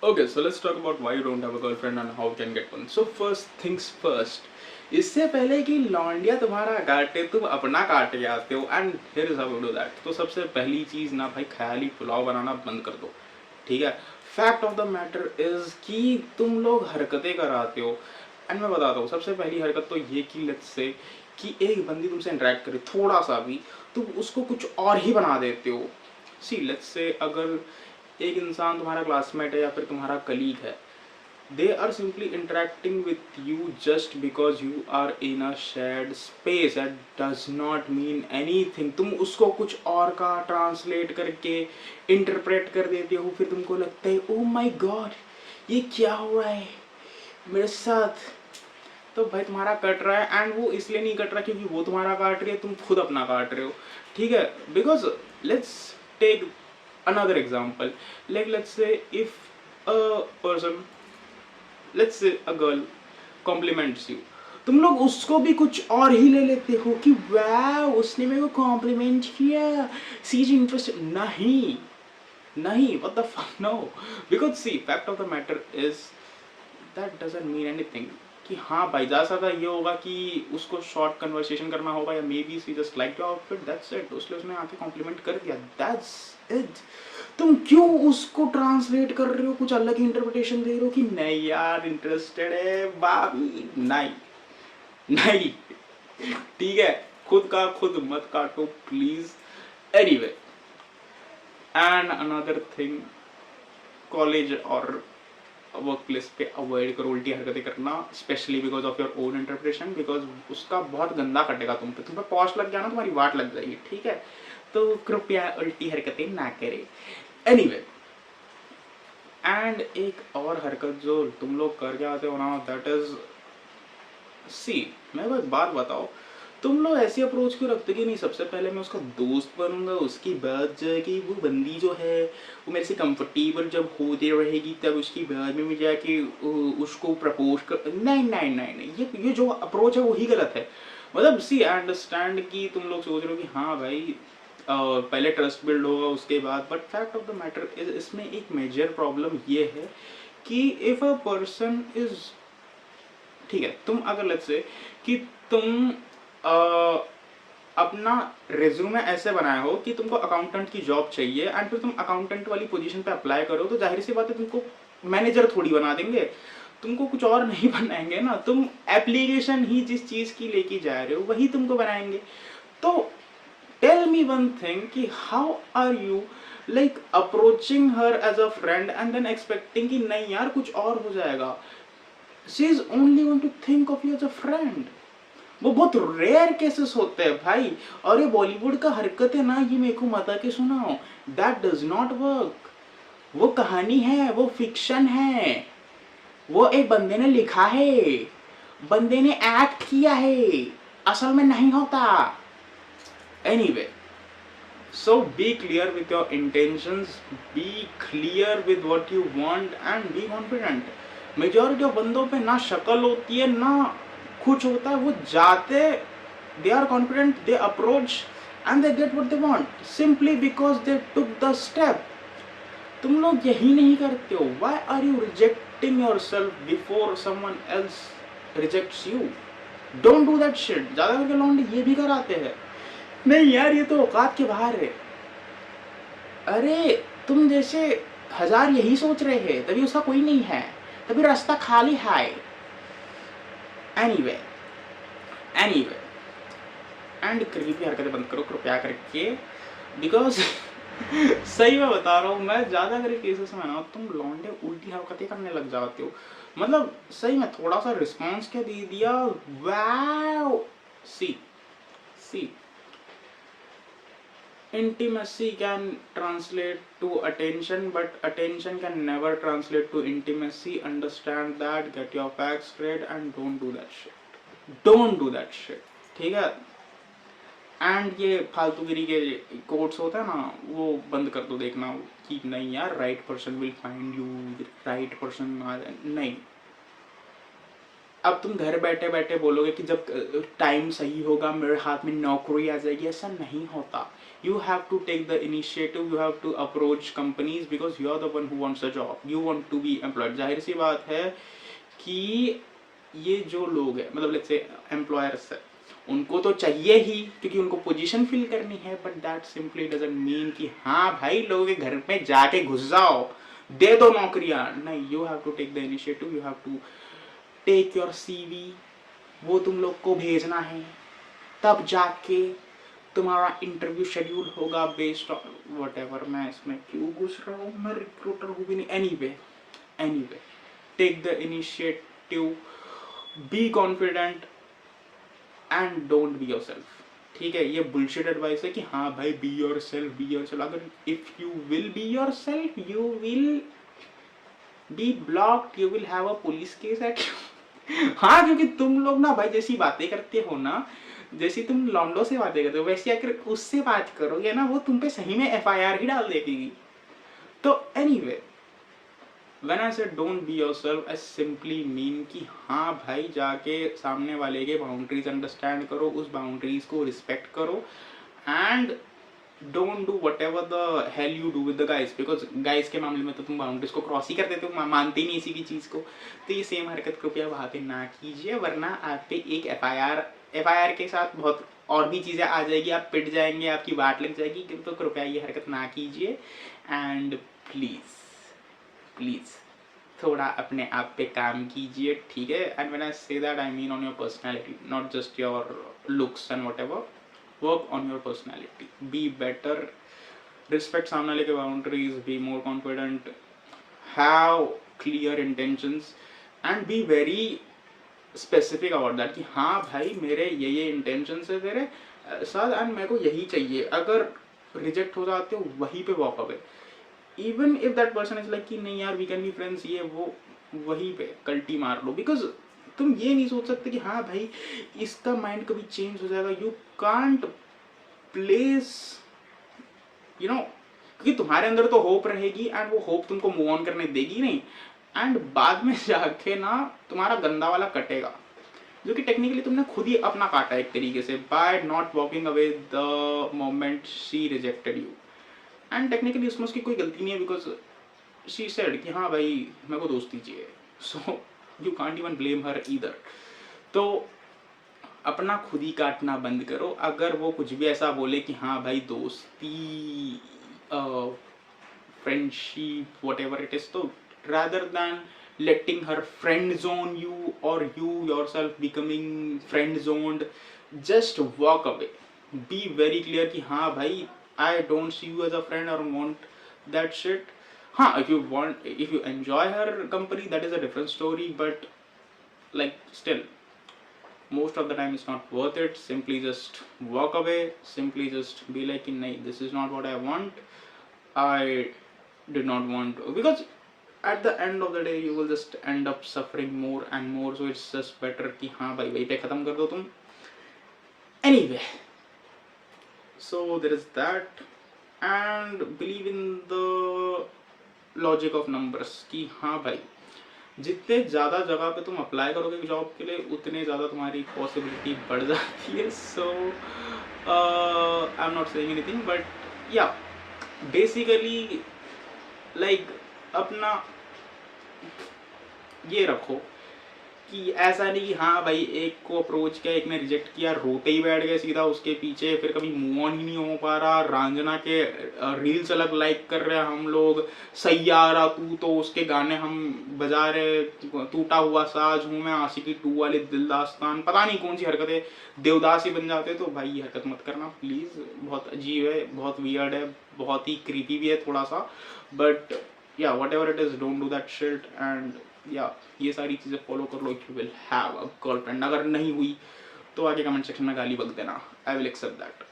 Okay, so let's talk about why you don't have a girlfriend and how you can get one. So first things first. इससे पहले कि लौंडिया तुम्हारा काटे तुम अपना काट के आते हो and here is how you do that. तो सबसे पहली चीज ना भाई ख्याली पुलाव बनाना बंद कर दो, ठीक है। Fact of the matter is कि तुम लोग हरकतें कराते हो एंड मैं बताता हूँ। सबसे पहली हरकत तो ये कि लेट्स से कि एक बंदी तुमसे इंटरेक्ट करे थोड़ा सा भी, तुम उसको कुछ और ही बना देते हो। सी लेट्स से अगर एक इंसान तुम्हारा क्लासमेट है या फिर तुम्हारा कलीग है, they are simply interacting with you just because you are in a shared space. That does not mean anything. तुम उसको कुछ और का ट्रांसलेट करके इंटरप्रेट कर देते हो, फिर तुमको लगता है ओ माई गॉड ये क्या हो रहा है मेरे साथ। तो भाई तुम्हारा कट रहा है एंड वो इसलिए नहीं कट रहा क्योंकि वो तुम्हारा काट रही है, तुम खुद अपना काट रहे हो, ठीक है। Because let's take another example. Like let's say if a person, let's say a girl compliments you, तुम लोग उसको भी कुछ और ही ले लेते हो कि वाह उसने मेरे को कॉम्प्लीमेंट किया, सी इज इंटरेस्टेड। नहीं नहीं, what the fuck, no. Because see, fact of the matter is that doesn't mean anything कि हाँ भाई ज़्यादा ज़्यादा ये होगा कि उसको शॉर्ट कन्वर्सेशन करना होगा या maybe see just like your outfit, that's it. उसने उसने आके कॉम्प्लीमेंट कर दिया, दैट्स इट। तुम क्यों उसको ट्रांसलेट कर रहे हो, कुछ अलग ही इंटरप्रिटेशन दे रहे हो कि नहीं यार इंटरेस्टेड है बाबी, नहीं नहीं, ठीक है। खुद का खुद मत काटो please. Anyway, and another thing, college और वर्क प्लेस पे अवॉइड करो उल्टी हरकतें करना, specially because of your own interpretation. Because उसका बहुत गंदा कटेगा तुम पे पॉश लग गया ना, तुम्हारी वाट लग जाएगी, ठीक है। तो कृपया उल्टी हरकतें ना करें। एनीवे, एंड एक और हरकत जो तुम लोग करके आते हो ना, दैट इज सी, मैं एक बात बताओ, तुम लोग ऐसी अप्रोच क्यों रखते कि नहीं सबसे पहले मैं उसका दोस्त बनूंगा, उसके बाद जाके वो बंदी जो है वो मेरे से कंफर्टेबल जब होते रहेगी तब उसके बाद में मैं जाके उसको प्रपोज कर। नहीं नहीं नहीं नहीं, ये जो अप्रोच है वही गलत है। मतलब सी आई अंडरस्टैंड कि तुम लोग सोच रहे हो कि हाँ भाई पहले ट्रस्ट बिल्ड होगा उसके बाद, but fact of the matter is इसमें एक मेजर प्रॉब्लम ये है कि इफ अ पर्सन इज, ठीक है, तुम अगर लेट्स से कि तुम अपना रेज्यूमे ऐसे बनाया हो कि तुमको अकाउंटेंट की जॉब चाहिए एंड फिर तुम अकाउंटेंट वाली पोजीशन पे अप्लाई करो, तो जाहिर सी बात है तुमको मैनेजर थोड़ी बना देंगे, तुमको कुछ और नहीं बनाएंगे ना। तुम एप्लीकेशन ही जिस चीज की लेके जा रहे हो वही तुमको बनाएंगे। तो टेल मी वन थिंग कि how are you like approaching her as a friend and then expecting कि नहीं यार कुछ और हो जाएगा। She is only going to think of you as a friend. वो बहुत रेयर केसेस होते हैं भाई। और ये बॉलीवुड का हरकत है ना, ये मेरे को मत आके सुनाओ, दैट डज नॉट वर्क। वो कहानी है, वो फिक्शन है, वो एक बंदे ने लिखा है, बंदे ने एक्ट किया है, असल में नहीं होता। Anyway, so be clear with your intentions, be clear with what you want and be confident. Majority of बंदों पे ना शक्ल होती है ना कुछ होता है, वो जाते, they are confident, they approach and they get what they want simply because they took the step. तुम लोग यही नहीं करते हो। why are you rejecting yourself before someone else rejects you? don't do that shit. ज्यादा करके लौंडे ये भी कराते हैं, नहीं यार ये तो औकात के बाहर है। अरे तुम जैसे हजार यही सोच रहे हैं तभी उसका कोई नहीं है, तभी रास्ता खाली है। एनीवे एनीवे, एंड क्रीपी हरकतें बंद करो कृपया करके, बिकॉज सही में बता रहा हूँ मैं, ज्यादा करे केसेस में ना तुम लौंडे उल्टी हरकतें करने लग जाते हो। मतलब सही में थोड़ा सा रिस्पॉन्स क्या दे दिया, wow. See see, intimacy can translate to attention, but attention can never translate to intimacy. Understand that, get your facts straight and don't do that shit. Don't do that shit, ठीक है। And ये फालतूगिरी के quotes होता है ना, वो बंद कर दो देखना कि नहीं यार right person will find you, right person नहीं। अब तुम घर बैठे बैठे बोलोगे कि जब टाइम सही होगा मेरे हाथ में नौकरी आ जाएगी, ऐसा नहीं होता. You have to take the initiative, you have to approach companies because you are the one who wants a job, you want to be employed. जाहिर सी बात है कि ये जो लोग हैं, मतलब लेट्स से एम्प्लॉयर्स है, उनको तो चाहिए ही क्योंकि उनको पोजीशन फिल करनी है, but that simply doesn't mean कि हाँ भाई लोगों के घर में जाके घुस जाओ, दे दो नौकरियां. नहीं, you have to take the initiative, you have to take your CV, वो तुम लोग को भेजना है, तब जाके तुम्हारा इंटरव्यू शेड्यूल होगा बेस्ड ऑन वट एवर. मैं इसमें क्यों घुस रहा हूँ, मैं रिक्रूटर हूँ भी नहीं. Anyway take the initiative, be confident and don't be yourself. ठीक है, ये बुलशिट एडवाइस है कि हाँ भाई बी योर सेल्फ. अगर if you will be yourself you will be blocked, you will have a police case at. हाँ, क्योंकि तुम लोग ना भाई जैसी बातें करते हो ना, जैसी तुम लॉन्डो से बातें करते हो, वैसे अगर उससे बात करोगे ना, वो तुम पे सही में FIR ही डाल देगी. तो anyway, when I said don't be yourself, I simply mean कि हाँ भाई जाके सामने वाले के बाउंड्रीज अंडरस्टैंड करो, उस बाउंड्रीज को रिस्पेक्ट करो, and don't do what ever the hell you do with the guys, because guys के मामले में तो तुम बाउंड्रीज को क्रॉस ही कर देते हो, मानते ही नहीं इसी की चीज को. तो ये सेम हरकत कृपया वहां पे ना कीजिए, वरना आप पे एक FIR के साथ बहुत और भी चीजें आ जाएगी, आप पिट जाएंगे, आपकी बात लग जाएगी. तो कृपया ये हरकत ना कीजिए, एंड प्लीज थोड़ा अपने आप पे काम कीजिए. ठीक है, and when I say that I mean on your personality, not just your looks and what ever. Work on your personality, be better, respect सामने वाले के boundaries, be more confident, have clear intentions and be very specific about that कि हाँ भाई मेरे ये intentions है तेरे साथ एंड मेरे को यही चाहिए. अगर रिजेक्ट हो जाते हो वहीं पे walk away, even if that person is like कि नहीं यार वी कैन बी फ्रेंड्स, ये वो, वहीं पे कल्टी मार लो. बिकॉज तुम ये नहीं सोच सकते कि हाँ भाई इसका माइंड कभी चेंज हो जाएगा. You can't place, you know, क्योंकि तुम्हारे अंदर तो होप रहेगी एंड वो होप तुमको मूव ऑन करने देगी नहीं, एंड बाद में जाके ना तुम्हारा गंदा वाला कटेगा, जो कि टेक्निकली तुमने खुद ही अपना काटा एक तरीके से, by not walking away the moment she rejected you. And technically उसमें उसकी कोई गलती नहीं है, बिकॉज शी सेड कि हाँ भाई मेरे को दोस्ती चाहिए, so you can't even blame her either. तो अपना खुद ही काटना बंद करो. अगर वो कुछ भी ऐसा बोले कि हाँ भाई दोस्ती, friendship, what ever it is, तो rather than letting her friend zone you or you yourself becoming friend zoned, just walk away. Be very clear कि हाँ भाई I don't see you as a friend or want that shit. हाँ, if you enjoy her company, that is a different story, but like still most of the time it's not worth it. Simply just walk away, simply just be like nahi, this is not what I want, I did not want, because at the end of the day you will just end up suffering more and more. So it's just better कि हाँ भाई वहीं पे ख़त्म कर दो तुम. Anyway, so there is that, and believe in the logic of numbers कि हाँ भाई जितने ज़्यादा जगह पे तुम अप्लाई करोगे जॉब के लिए उतने ज़्यादा तुम्हारी पॉसिबिलिटी बढ़ जाती है. So I am not saying anything, but yeah basically like अपना ये रखो कि ऐसा नहीं कि हाँ भाई एक को अप्रोच किया, एक ने रिजेक्ट किया, रोते ही बैठ गए सीधा उसके पीछे, फिर कभी मूव ऑन ही नहीं हो पा रहा. रांझना के रील्स अलग लाइक कर रहे हैं हम लोग, सैयारा तू तो उसके गाने हम बजा रहे, टूटा हुआ साज हूँ मैं, आशिकी 2 वाले दिल दास्तान, पता नहीं कौन सी हरकतें, देवदास ही बन जाते. तो भाई ये हरकत मत करना प्लीज़, बहुत अजीब है, बहुत वियर्ड है, बहुत ही क्रीपी भी है थोड़ा सा. But yeah whatever it is, don't do that shit. And yeah ये सारी चीज़ें फॉलो कर लो. You will have a girlfriend. अगर नहीं हुई तो आगे कमेंट सेक्शन में गाली बक देना, आई विल एक्सेप्ट दैट.